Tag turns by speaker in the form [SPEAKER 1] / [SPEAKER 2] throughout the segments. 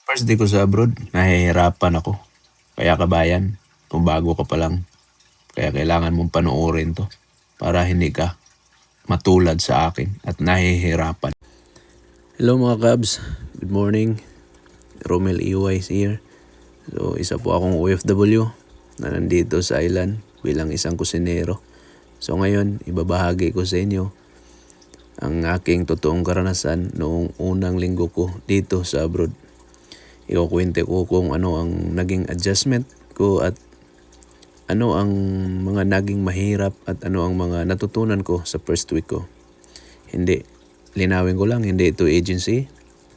[SPEAKER 1] First day ko sa abroad, nahihirapan ako. Kaya kabayan, kung bago ka pa lang, kaya kailangan mong panoorin to para hindi ka matulad sa akin at nahihirapan. Hello mga Cubs, good morning. Romel EY here. So isa po akong OFW na nandito sa island bilang isang kusinero. So ngayon, ibabahagi ko sa inyo ang aking totoong karanasan noong unang linggo ko dito sa abroad. Ikukwente ko kung ano ang naging adjustment ko at ano ang mga naging mahirap at ano ang mga natutunan ko sa first week ko. Linawin ko lang, hindi ito agency.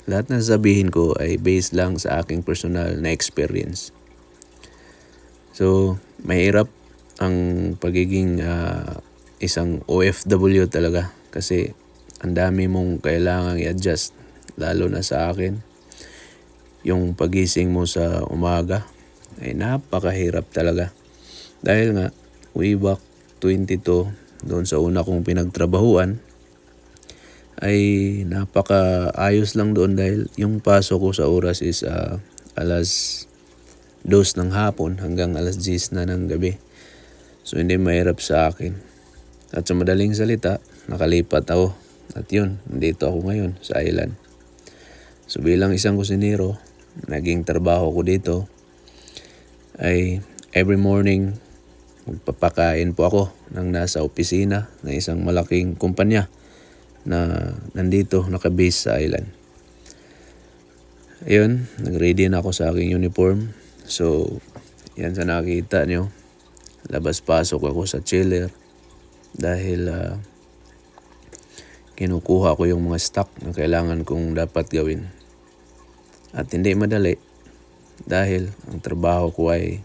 [SPEAKER 1] Lahat na sabihin ko ay based lang sa aking personal na experience. So, mahirap ang pagiging isang OFW talaga kasi ang dami mong kailangang i-adjust, lalo na sa akin. Yung pagising mo sa umaga ay napakahirap talaga. Dahil nga, way back 22, doon sa una kong pinagtrabahuan, ay napaka-ayos lang doon dahil yung pasok ko sa oras is alas 2 ng hapon hanggang alas 10 na ng gabi. So hindi mahirap sa akin. At sa madaling salita, nakalipat ako. At yun, nandito ako ngayon sa island. So bilang isang kusinero, naging trabaho ko dito ay every morning magpapakain po ako ng nasa opisina ng isang malaking kumpanya na nandito nakabase sa island. Ayun, nag-ready na ako sa aking uniform. So, yan sa nakita nyo. Labas-pasok ako sa chiller dahil kinukuha ko yung mga stock na kailangan kong dapat gawin. At hindi madali dahil ang trabaho ko ay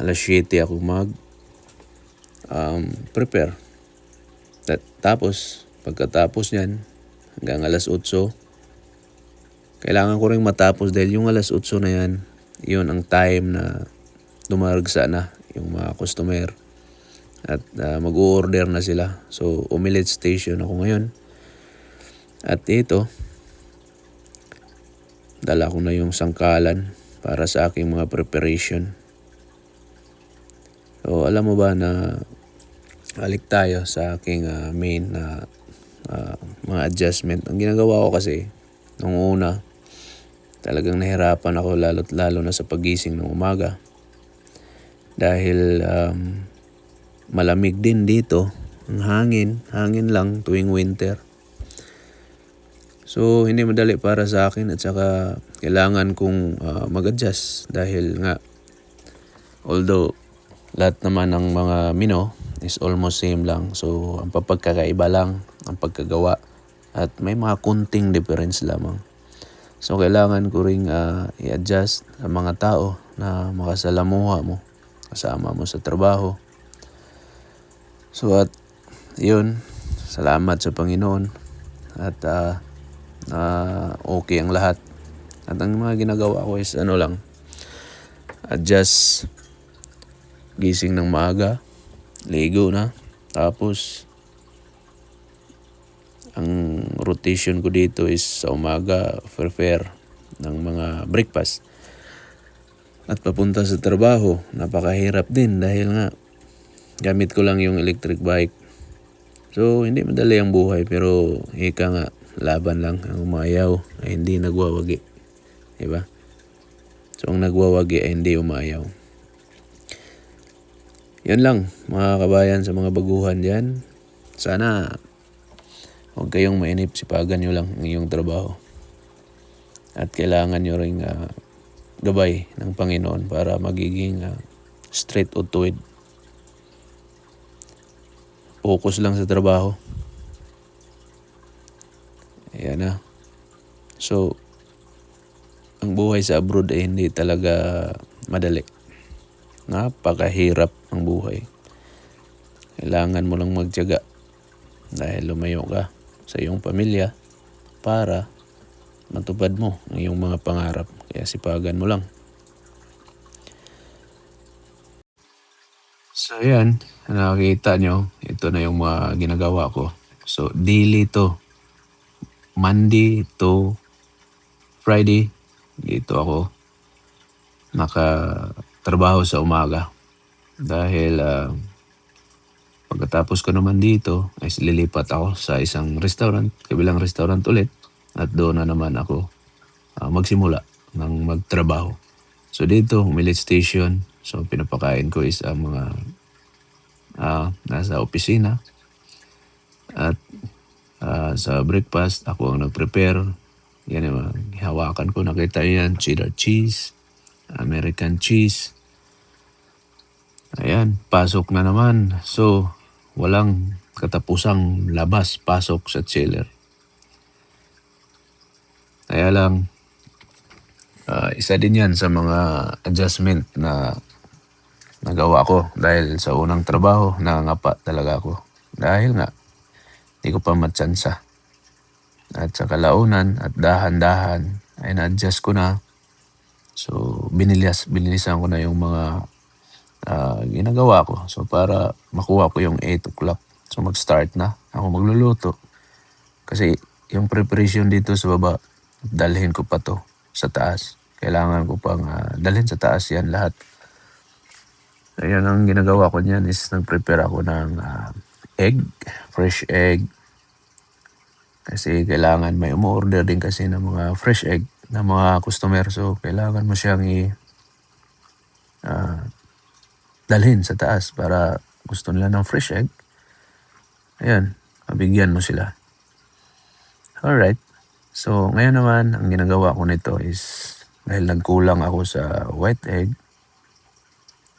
[SPEAKER 1] alas 7 ako prepare. Tapos, pagkatapos niyan, hanggang alas 8, kailangan ko rin matapos dahil yung alas 8 na yan, yun ang time na dumaragsa na yung mga customer at mag-o-order na sila. So, omelette station ako ngayon. At ito, dala ko na yung sangkalan para sa aking mga preparation. So, alam mo ba na balik tayo sa aking main na mga adjustment. Ang ginagawa ko kasi, nung una, talagang nahirapan ako lalo na sa pagising ng umaga. Dahil malamig din dito, ang hangin lang tuwing winter. So, hindi madali para sa akin at saka kailangan kong mag-adjust dahil nga, although lahat naman ng mga mino is almost same lang. So, ang pagkakaiba lang, ang pagkagawa at may mga kunting difference lamang. So, kailangan ko ring i-adjust ang mga tao na makasalamuha mo, kasama mo sa trabaho. So, at yun, salamat sa Panginoon at okay ang lahat. At ang mga ginagawa ko is adjust, gising ng maaga, ligo na, tapos ang rotation ko dito is sa umaga prepare ng mga breakfast at papunta sa trabaho. Napakahirap din dahil nga gamit ko lang yung electric bike. So hindi madali ang buhay pero ika nga, laban lang. Ang umayaw ay hindi nagwawagi, diba? So ang nagwawagi ay hindi umayaw. Yan lang mga kabayan sa mga baguhan dyan. Sana huwag kayong mainip, sipagan nyo lang ang iyong trabaho. At kailangan nyo ring gabay ng Panginoon para magiging straight o tuwid. Focus lang sa trabaho. Ayan na. So, ang buhay sa abroad ay hindi talaga madali. Napakahirap ang buhay. Kailangan mo lang magtiyaga dahil lumayo ka sa iyong pamilya para matupad mo ang iyong mga pangarap. Kaya sipagan mo lang. So yan, nakikita nyo, ito na yung mga ginagawa ko. So daily to, Monday to Friday, dito ako nakatrabaho sa umaga. Dahil pagkatapos ko naman dito ay lilipat ako sa isang restaurant, kabilang restaurant ulit. At doon na naman ako magsimula ng magtrabaho. So dito, Humilit Station. So pinapakain ko is ang mga nasa opisina. At sa breakfast, ako ang nag-prepare. Yan yung hawakan ko. Nakita yan, cheddar cheese, American cheese. Ayan, pasok na naman. So, walang katapusang labas, pasok sa chiller. Kaya lang, isa din yan sa mga adjustment na nagawa ko dahil sa unang trabaho, nangangapa talaga ako. Dahil nga, di ko pa matsansa. At sa kalaunan at dahan-dahan ay na-adjust ko na. So, binilisan ko na yung mga ginagawa ko. So, para makuha ko yung 8 o'clock. So, mag-start na ako magluluto. Kasi yung preparation dito sa baba, dalhin ko pa to sa taas. Kailangan ko pang dalhin sa taas yan lahat. So, yan ang ginagawa ko niyan is nag-prepare ako ng egg, fresh egg. Kasi kailangan may umu-order din kasi ng mga fresh egg ng mga customer. So, kailangan mo siyang dalhin sa taas para gusto nila ng fresh egg. Ayan, mabigyan mo sila. Alright. So, ngayon naman, ang ginagawa ko nito is dahil nagkulang ako sa white egg.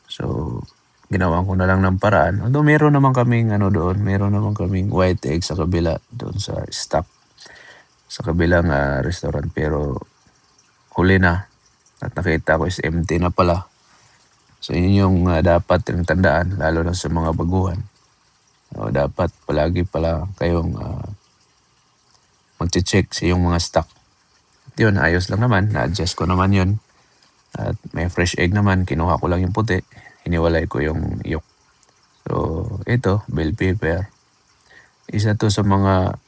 [SPEAKER 1] So, ginawa ko na lang ng paraan. Although meron naman kaming meron naman kaming white egg sa kabila doon sa stock sa kabilang restaurant, pero huli na at nakita ko is empty na pala. So yun yung dapat yung tandaan, lalo na sa mga baguhan. So, dapat palagi pala kayong mag-check sa yung mga stock. At yun, ayos lang naman, na-adjust ko naman yun. At may fresh egg naman, kinuha ko lang yung puti, hiniwalay ko yung yolk. So ito, bell pepper. Isa to sa mga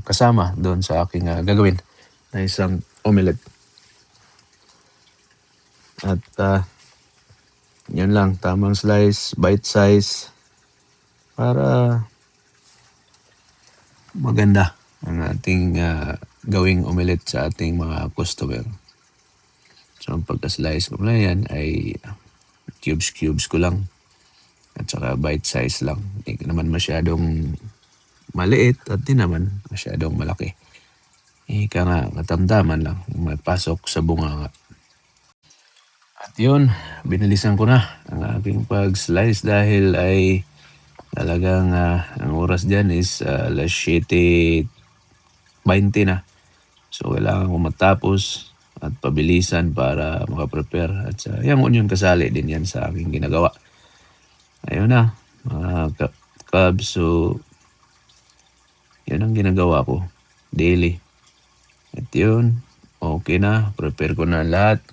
[SPEAKER 1] kasama doon sa aking gagawin na isang omelette. At yun lang, tamang slice, bite size para maganda ang ating gawing omelette sa ating mga customer. So ang pagka-slice ko na yan ay cubes ko lang at saka bite size lang. Hindi naman masyadong maliit at di naman masyadong malaki. Ika nga, katamtaman lang, mapasok sa bunganga. At yun, binalisan ko na ang aking pag-slice dahil ay talagang ang oras dyan is alas 7:20 na. So kailangan ko matapos at pabilisan para makaprepare. At yung onion kasali din yan sa aking ginagawa. Ayun na, mga kabs. So yan ang ginagawa ko daily. At yun, okay na, prepare ko na lahat.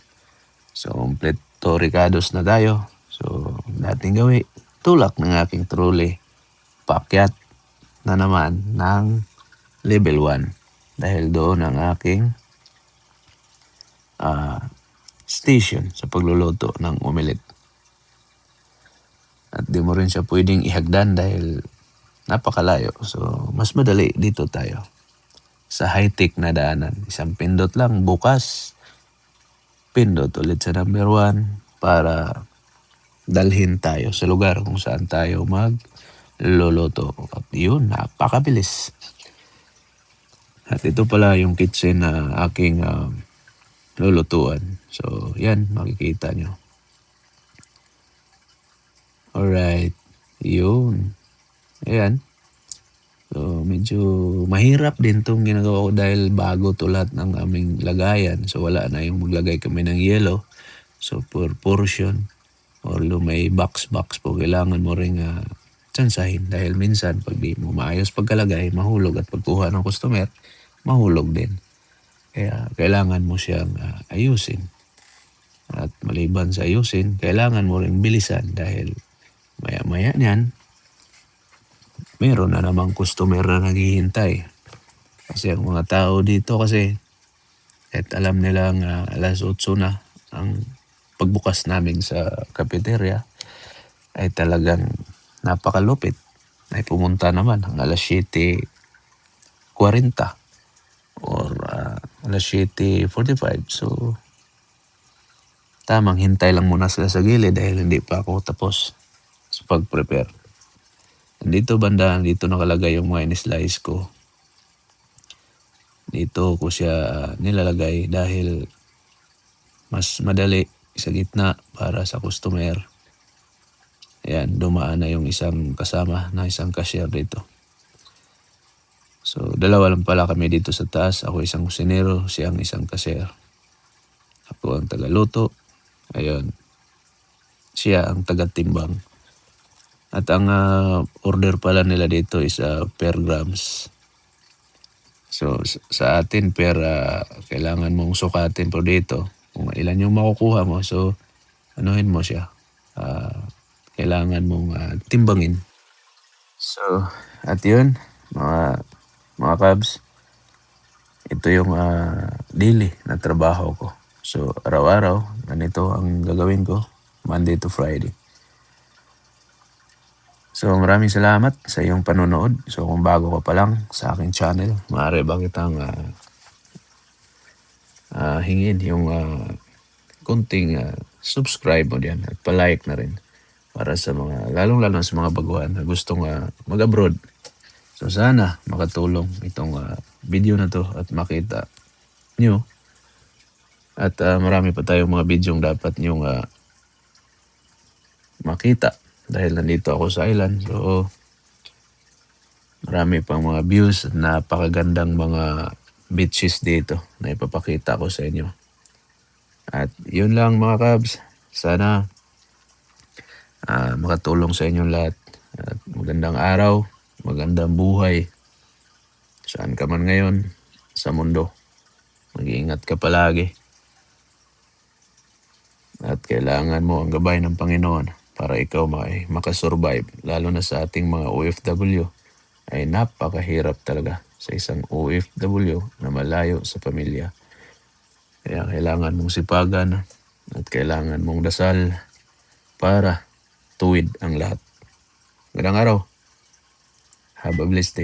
[SPEAKER 1] So, kompleto ricados na tayo. So, dating gawi, tulak ng aking trolley. Paakyat na naman ng level 1. Dahil doon ang aking station sa pagluluto ng omelette. At di mo rin siya pwedeng ihagdan dahil napakalayo. So, mas madali dito tayo sa high-tech na daanan. Isang pindot lang, bukas pindot ulit sa number 1 para dalhin tayo sa lugar kung saan tayo magluluto. At yun, napakabilis. At ito pala yung kitchen na aking lulutuan. So, yan, makikita nyo. Alright, yun. Ayan. So, medyo mahirap din itong ginagawa ko dahil bago to lahat ng aming lagayan. So, wala na yung maglagay kami ng yellow. So, per portion or may box po, kailangan mo rin tsansahin. Dahil minsan, pag di mo maayos pagkalagay, mahulog at pagkuha ng customer, mahulog din. Kaya, kailangan mo siyang ayusin. At maliban sa ayusin, kailangan mo rin bilisan dahil maya-maya niyan, meron na namang customer na naghihintay. Kasi ang mga tao dito kasi At alam nilang 8:00 na ang pagbukas namin sa cafeteria, ay talagang napakalupit. Ay pumunta naman ang 7:40 or 7:45. So, tamang hintay lang muna sila sa gilid dahil hindi pa ako tapos sa pag-prepare. Dito banda, dito nakalagay yung mga in-slice ko. Dito ko siya nilalagay dahil mas madali sa gitna para sa customer. Ayan, dumaan na yung isang kasama na isang cashier dito. So, dalawa lang pala kami dito sa taas. Ako isang kusinero, siyang isang cashier. Ako ang tagaluto. Ayun. Siya ang taga-timbang. At ang order pala nila dito is per grams. So, sa atin kailangan mong sukatin po dito kung ilan yung makukuha mo. So, anuhin mo siya. Kailangan mong timbangin. So, at yun, mga kabs, ito yung daily na trabaho ko. So, araw-araw, ganito ang gagawin ko, Monday to Friday. So, maraming salamat sa iyong panonood. So, kung bago ka pa lang sa aking channel, maaari ba kitang hingin yung kunting subscribe mo diyan at palike na rin para sa mga, lalong-lalo sa mga baguhan na gustong mag-abroad. So, sana makatulong itong video na to at makita nyo. At marami pa tayong mga videong dapat nyong makita dahil nandito ako sa island. So, marami pang mga views at napakagandang mga beaches dito na ipapakita ko sa inyo. At yun lang mga kabs. Sana makatulong sa inyong lahat. At magandang araw, magandang buhay. Saan ka man ngayon sa mundo. Mag-iingat ka palagi. At kailangan mo ang gabay ng Panginoon para ikaw makasurvive. Lalo na sa ating mga OFW ay napakahirap talaga sa isang OFW na malayo sa pamilya. Kaya kailangan mong sipagan at kailangan mong dasal para tuwid ang lahat. Magandang araw. Have a blessed day.